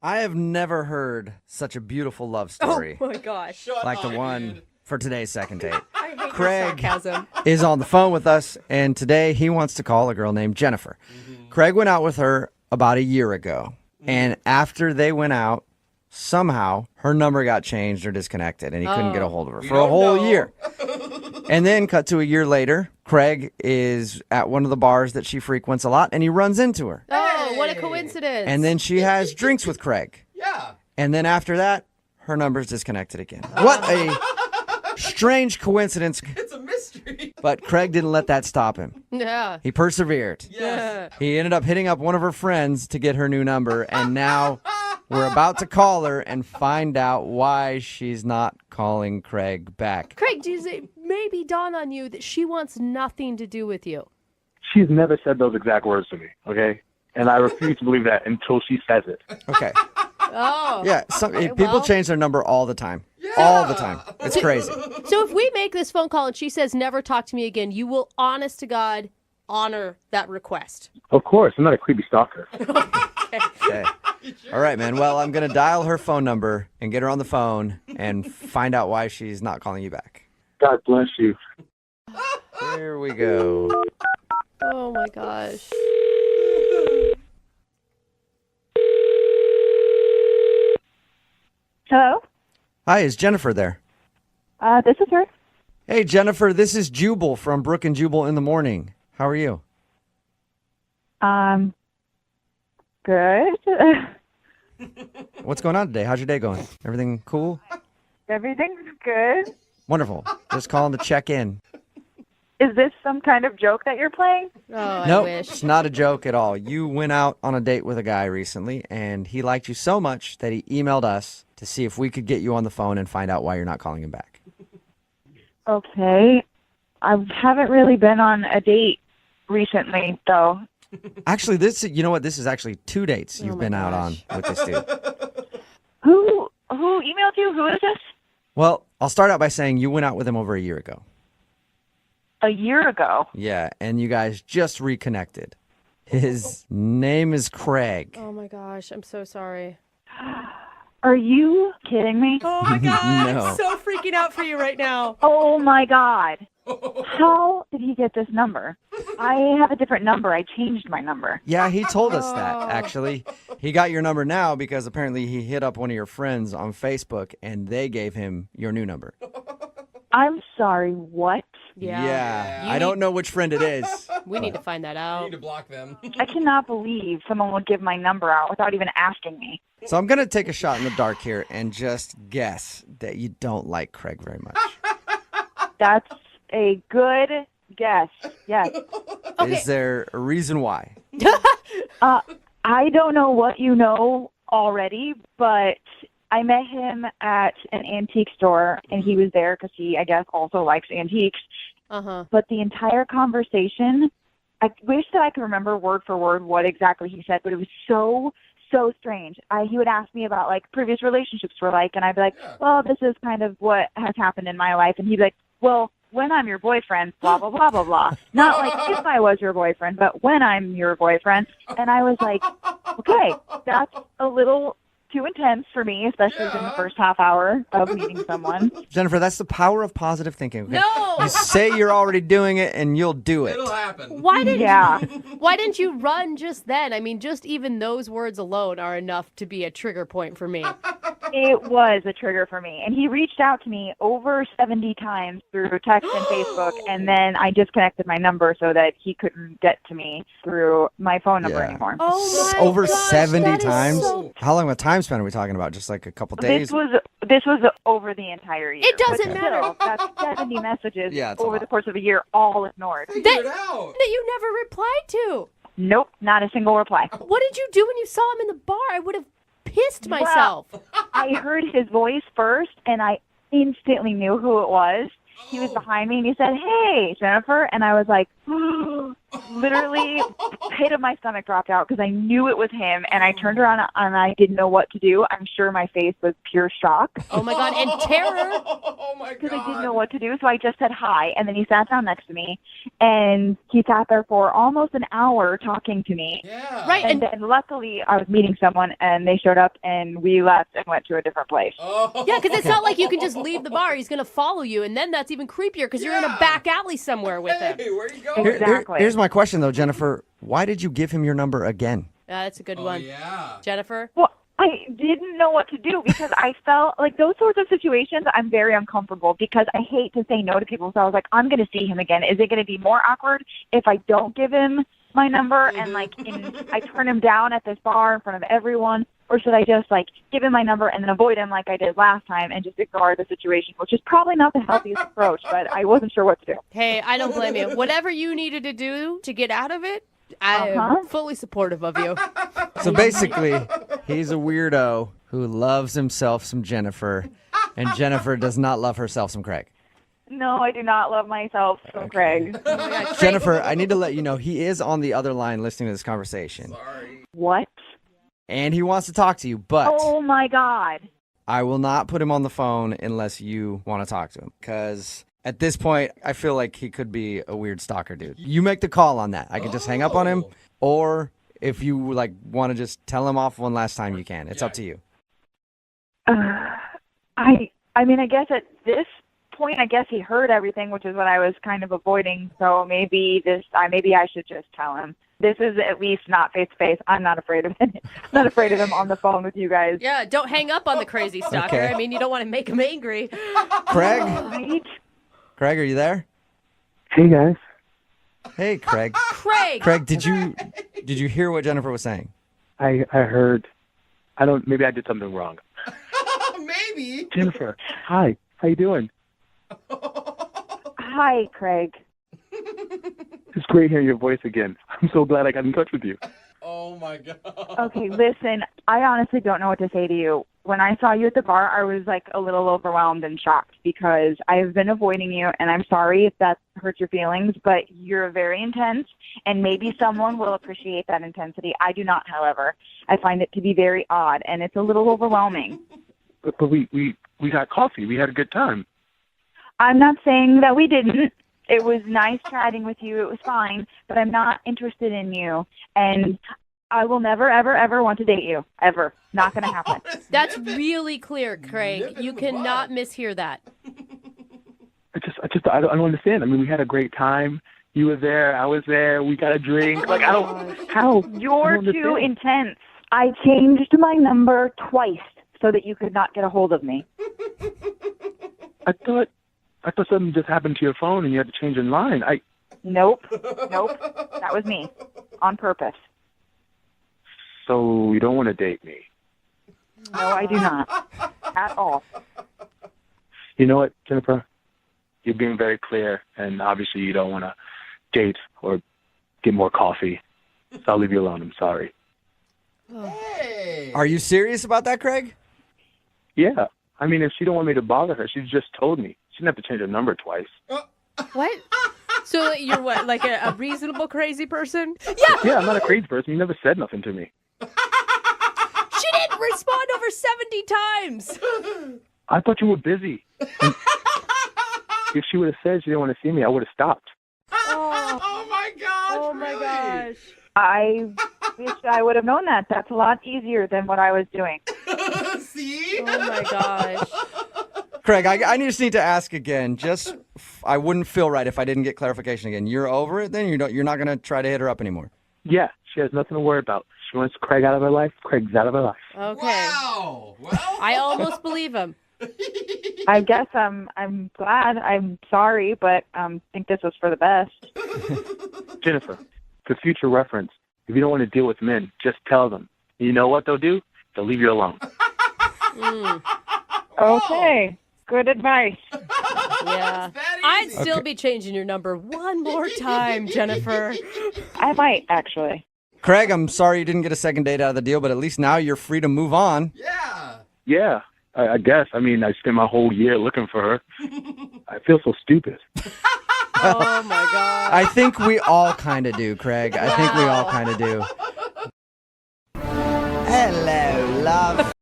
I have never heard such a beautiful love story Oh my gosh. like the one for today's second date. I hate your Craig sarcasm. is on the phone with us, and today he wants to call a girl named Jennifer. Craig went out with her about a year ago, and after they went out, somehow her number got changed or disconnected, and he couldn't get a hold of her for a whole year. And then cut to a year later, Craig is at one of the bars that she frequents a lot, and he runs into her. Oh, what a coincidence. And then she has drinks with Craig. Yeah. And then after that, her number's disconnected again. What a strange coincidence. It's a mystery. But Craig didn't let that stop him. Yeah. He persevered. Yes. He ended up hitting up one of her friends to get her new number, and now we're about to call her and find out why she's not calling Craig back. Craig, does it maybe dawn on you that she wants nothing to do with you? She's never said those exact words to me, okay? And I refuse to believe that until she says it. Okay. Oh. Yeah, people change their number all the time. All the time. It's crazy. So if we make this phone call and she says never talk to me again, you will, honest to God, honor that request. Of course, I'm not a creepy stalker. Okay. All right, man. Well, I'm going to dial her phone number and get her on the phone and find out why she's not calling you back. God bless you. Here we go. Oh my gosh. Hello? Hi, is Jennifer there? This is her. Hey, Jennifer, this is Jubal from Brooke and Jubal in the Morning. How are you? Good. What's going on today? How's your day going? Everything cool? Everything's good. Wonderful. Just calling to check in. Is this some kind of joke that you're playing? Oh, Nope, I wish. it's not a joke at all. You went out on a date with a guy recently, and he liked you so much that he emailed us to see if we could get you on the phone and find out why you're not calling him back. Okay. I haven't really been on a date recently, though. Actually, you know what? This is actually 2 dates you've my been out on gosh. with this dude. Who emailed you? Who is this? Well, I'll start out by saying you went out with him over a year ago. A year ago. Yeah, and you guys just reconnected. His name is Craig. Oh my gosh, I'm so sorry. Are you kidding me? Oh my God, No. I'm so freaking out for you right now. Oh, my God. How did he get this number? I have a different number. I changed my number. Yeah, he told us that, actually. He got your number now because apparently he hit up one of your friends on Facebook, and they gave him your new number. I'm sorry, what? Yeah. I don't know which friend it is. We need to find that You out. need to block them. I cannot believe someone would give my number out without even asking me. So I'm going to take a shot in the dark here and just guess that you don't like Craig very much. That's a good guess. Yes. Okay. Is there a reason why? I don't know what you know already, but I met him at an antique store, and he was there because he, I guess, also likes antiques. Uh-huh. But the entire conversation, I wish that I could remember word for word what exactly he said, but it was so strange. He would ask me about, like, previous relationships were like, and I'd be like, well, this is kind of what has happened in my life. And he'd be like, well, when I'm your boyfriend, blah, blah, blah, blah, blah. Not like if I was your boyfriend, but when I'm your boyfriend. And I was like, okay, that's a little too intense for me, especially in the first half hour of meeting someone. Jennifer, that's the power of positive thinking. Okay? No! You say you're already doing it, and you'll do it. It'll happen. Why didn't Yeah. Why didn't you run just then? I mean, just even those words alone are enough to be a trigger point for me. It was a trigger for me. And he reached out to me over 70 times through text and Facebook, and then I disconnected my number so that he couldn't get to me through my phone number Yeah. anymore. Oh my Over gosh, 70 that is times? so- How long of a time span are we talking about? Just like a couple days? This was over the entire year. It doesn't But matter. Still, that's 70 messages Yeah, it's a over lot. the course of a year, all ignored. Figure it out. that you never replied to. Nope, not a single reply. What did you do when you saw him in the bar? I would have pissed myself. I heard his voice first, and I instantly knew who it was. He was behind me, and he said, "Hey, Jennifer," and I was like, Literally, pit of my stomach dropped out because I knew it was him, and I turned around and I didn't know what to do. I'm sure my face was pure shock Oh my God, and terror. Oh my because I didn't god. know what to do. So I just said hi, and then he sat down next to me, and he sat there for almost an hour talking to me. Yeah. Right, And then luckily, I was meeting someone, and they showed up, and we left and went to a different place. Oh. Yeah, because it's not like you can just leave the bar. He's going to follow you, and then that's even creepier because you're in a Yeah. back alley somewhere with him. Hey, where you going? Exactly. Here's my question, though, Jennifer. Why did you give him your number again? That's a good Oh, one. yeah. Jennifer? Well, I didn't know what to do because I felt like those sorts of situations, I'm very uncomfortable because I hate to say no to people. So I was like, I'm going to see him again. Is it going to be more awkward if I don't give him my number and I turn him down at this bar in front of everyone? Or should I just give him my number and then avoid him like I did last time and just ignore the situation, which is probably not the healthiest approach, but I wasn't sure what to do. Hey, I don't blame you. Whatever you needed to do to get out of it, I am fully supportive of you. So basically, he's a weirdo who loves himself some Jennifer, and Jennifer does not love herself some Craig. No, I do not love myself, so Craig. Oh my God. Jennifer, I need to let you know he is on the other line listening to this conversation, Sorry. What? and he wants to talk to you, but Oh, my God. I will not put him on the phone unless you want to talk to him, because at this point, I feel like he could be a weird stalker dude. You make the call on that. I can just hang up on him, or if you want to just tell him off one last time, you can. It's up to you. I mean, I guess at this point, I guess he heard everything, which is what I was kind of avoiding. So maybe I should just tell him. This is at least not face to face. I'm not afraid of him. Not afraid of him on the phone with you guys. Yeah, don't hang up on the crazy stalker. Okay. I mean, you don't want to make him angry. Craig? Right? Craig, are you there? Hey, guys. Hey, Craig. Craig! Craig, did you hear what Jennifer was saying? I heard. Maybe I did something wrong. Maybe. Jennifer, hi. How you doing? Hi, Craig. It's great hearing your voice again. I'm so glad I got in touch with you. Oh my god. Okay, listen, I honestly don't know what to say to you. When I saw you at the bar, I was a little overwhelmed and shocked because I've been avoiding you, and I'm sorry if that hurts your feelings, but you're very intense, and maybe someone will appreciate that intensity. I do not, however. I find it to be very odd, and it's a little overwhelming. But we got coffee. We had a good time. I'm not saying that we didn't. It was nice chatting with you. It was fine, but I'm not interested in you, and I will never, ever, ever want to date you. Ever. Not going to happen. That's really clear, Craig. Nip in You the cannot bud. mishear that. I don't understand. I mean, we had a great time. You were there. I was there. We got a drink. How? I You're don't too understand. intense. I changed my number twice so that you could not get a hold of me. I thought something just happened to your phone and you had to change your line. Nope. That was me. On purpose. So you don't want to date me? No, I do not. At all. You know what, Jennifer? You're being very clear, and obviously you don't want to date or get more coffee. So I'll leave you alone. I'm sorry. Hey. Are you serious about that, Craig? Yeah. I mean, if she don't want me to bother her, she just told me. She didn't have to change her number twice. What? So you're what, like a reasonable crazy person? Yeah, I'm not a crazy person. You never said nothing to me. She didn't respond over 70 times. I thought you were busy. And if she would have said she didn't want to see me, I would have stopped. Oh my gosh. Oh my really? gosh. I wish I would have known that. That's a lot easier than what I was doing. See? Oh my gosh. Craig, I just need to ask again. I wouldn't feel right if I didn't get clarification again. You're over it then? You're not going to try to hit her up anymore? Yeah, she has nothing to worry about. She wants Craig out of her life. Craig's out of her life. Okay. Wow. Well, I almost believe him. I guess I'm glad. I'm sorry, but I think this was for the best. Jennifer, for future reference, if you don't want to deal with men, just tell them. You know what they'll do? They'll leave you alone. Okay. Good advice. Yeah. It's that I'd easy. still be changing your number one more time, Jennifer. I might, actually. Craig, I'm sorry you didn't get a second date out of the deal, but at least now you're free to move on. Yeah. Yeah, I guess. I mean, I spent my whole year looking for her. I feel so stupid. Oh my god. I think we all kind of do, Craig. I think we all kind of do. Hello, love.